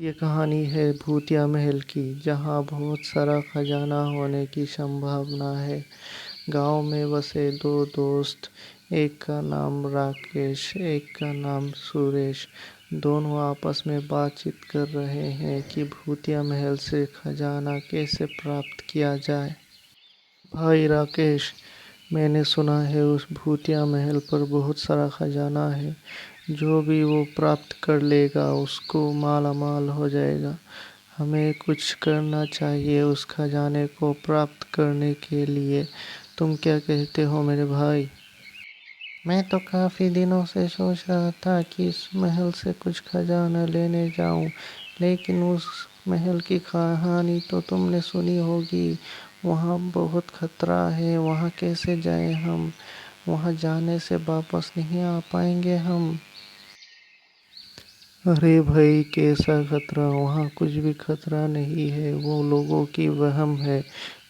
ये कहानी है भूतिया महल की, जहाँ बहुत सारा खजाना होने की संभावना है। गांव में बसे दो दोस्त, एक का नाम राकेश, एक का नाम सुरेश। दोनों आपस में बातचीत कर रहे हैं कि भूतिया महल से खजाना कैसे प्राप्त किया जाए। भाई राकेश, मैंने सुना है उस भूतिया महल पर बहुत सारा खजाना है। जो भी वो प्राप्त कर लेगा उसको माला माल हो जाएगा। हमें कुछ करना चाहिए उस खजाने को प्राप्त करने के लिए। तुम क्या कहते हो मेरे भाई? मैं तो काफ़ी दिनों से सोच रहा था कि इस महल से कुछ खजाना लेने जाऊं, लेकिन उस महल की कहानी तो तुमने सुनी होगी। वहाँ बहुत खतरा है, वहाँ कैसे जाएं हम? वहाँ जाने से वापस नहीं आ पाएंगे हम। अरे भाई, कैसा खतरा? वहाँ कुछ भी खतरा नहीं है, वो लोगों की वहम है।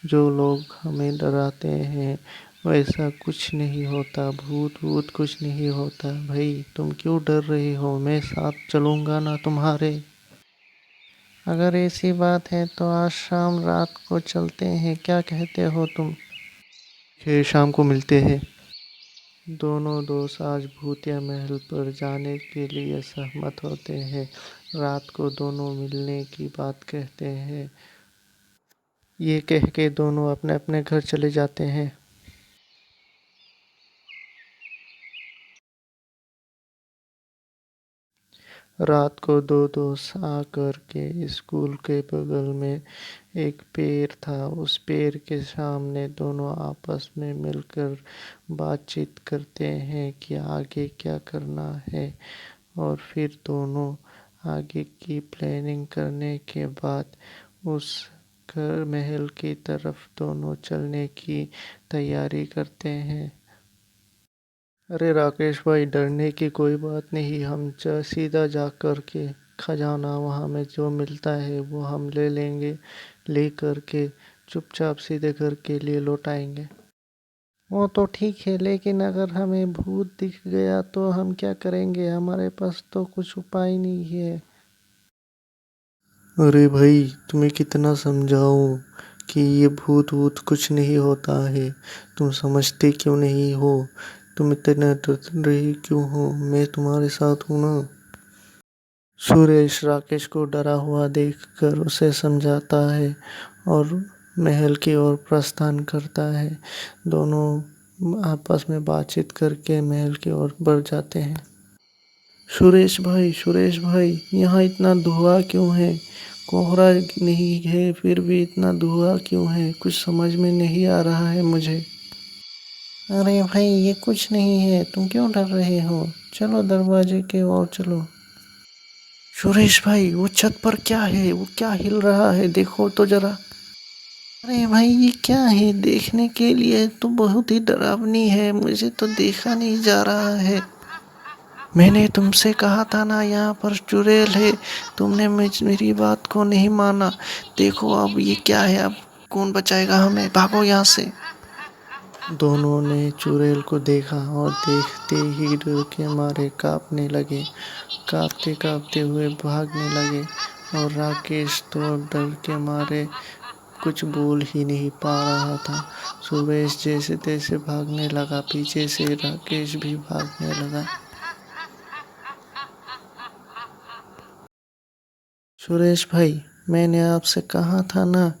जो लोग हमें डराते हैं, वैसा कुछ नहीं होता। भूत वूत कुछ नहीं होता। भाई तुम क्यों डर रहे हो? मैं साथ चलूंगा ना तुम्हारे। अगर ऐसी बात है तो आज शाम रात को चलते हैं, क्या कहते हो तुम? फिर शाम को मिलते हैं। दोनों दोस्त आज भूतिया महल पर जाने के लिए सहमत होते हैं। रात को दोनों मिलने की बात कहते हैं। ये कह के दोनों अपने अपने घर चले जाते हैं। रात को दो दोस्त आकर के स्कूल के बगल में एक पेड़ था। उस पेड़ के सामने दोनों आपस में मिलकर बातचीत करते हैं कि आगे क्या करना है। और फिर दोनों आगे की प्लानिंग करने के बाद उस घर महल की तरफ दोनों चलने की तैयारी करते हैं। अरे राकेश भाई, डरने की कोई बात नहीं। हम सीधा जा कर के खजाना वहाँ में जो मिलता है वो हम ले लेंगे। ले कर के चुपचाप सीधे घर के लिए लौट आएंगे। वो तो ठीक है, लेकिन अगर हमें भूत दिख गया तो हम क्या करेंगे? हमारे पास तो कुछ उपाय नहीं है। अरे भाई, तुम्हें कितना समझाऊं कि ये भूत वूत कुछ नहीं होता है। तुम समझते क्यों नहीं हो? तुम इतना डर रही क्यों हो? मैं तुम्हारे साथ हूं ना। सुरेश राकेश को डरा हुआ देखकर उसे समझाता है और महल की ओर प्रस्थान करता है। दोनों आपस में बातचीत करके महल की ओर बढ़ जाते हैं। सुरेश भाई, यहाँ इतना धुआं क्यों है? कोहरा नहीं है फिर भी इतना धुआं क्यों है? कुछ समझ में नहीं आ रहा है मुझे। अरे भाई, ये कुछ नहीं है, तुम क्यों डर रहे हो? चलो दरवाजे के ओर चलो। सुरेश भाई, वो छत पर क्या है? वो क्या हिल रहा है? देखो तो जरा। अरे भाई, ये क्या है? देखने के लिए तो बहुत ही डरावनी है, मुझे तो देखा नहीं जा रहा है। मैंने तुमसे कहा था ना यहाँ पर चुड़ैल है। तुमने मेरी बात को नहीं माना। देखो अब ये क्या है? अब कौन बचाएगा हमें? भागो यहाँ से। दोनों ने चुड़ैल को देखा और देखते ही डर के मारे कांपने लगे। कांपते कांपते हुए भागने लगे। और राकेश तो डर के मारे कुछ बोल ही नहीं पा रहा था। सुरेश जैसे तैसे भागने लगा, पीछे से राकेश भी भागने लगा। सुरेश भाई, मैंने आपसे कहा था ना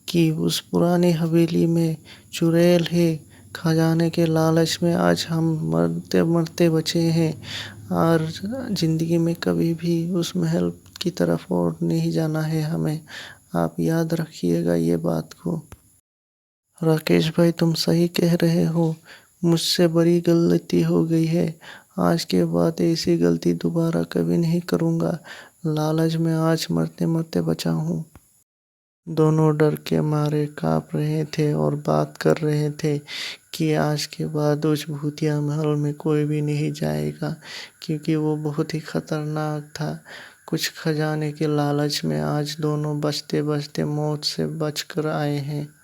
कि उस पुरानी हवेली में चुड़ैल है। खजाने के लालच में आज हम मरते मरते बचे हैं। और जिंदगी में कभी भी उस महल की तरफ और नहीं जाना है हमें। आप याद रखिएगा ये बात को। राकेश भाई, तुम सही कह रहे हो। मुझसे बड़ी गलती हो गई है। आज के बाद ऐसी गलती दोबारा कभी नहीं करूँगा। लालच में आज मरते मरते बचा हूँ। दोनों डर के मारे काँप रहे थे और बात कर रहे थे कि आज के बाद उस भूतिया महल में कोई भी नहीं जाएगा, क्योंकि वो बहुत ही खतरनाक था। कुछ खजाने के लालच में आज दोनों बचते बचते मौत से बच कर आए हैं।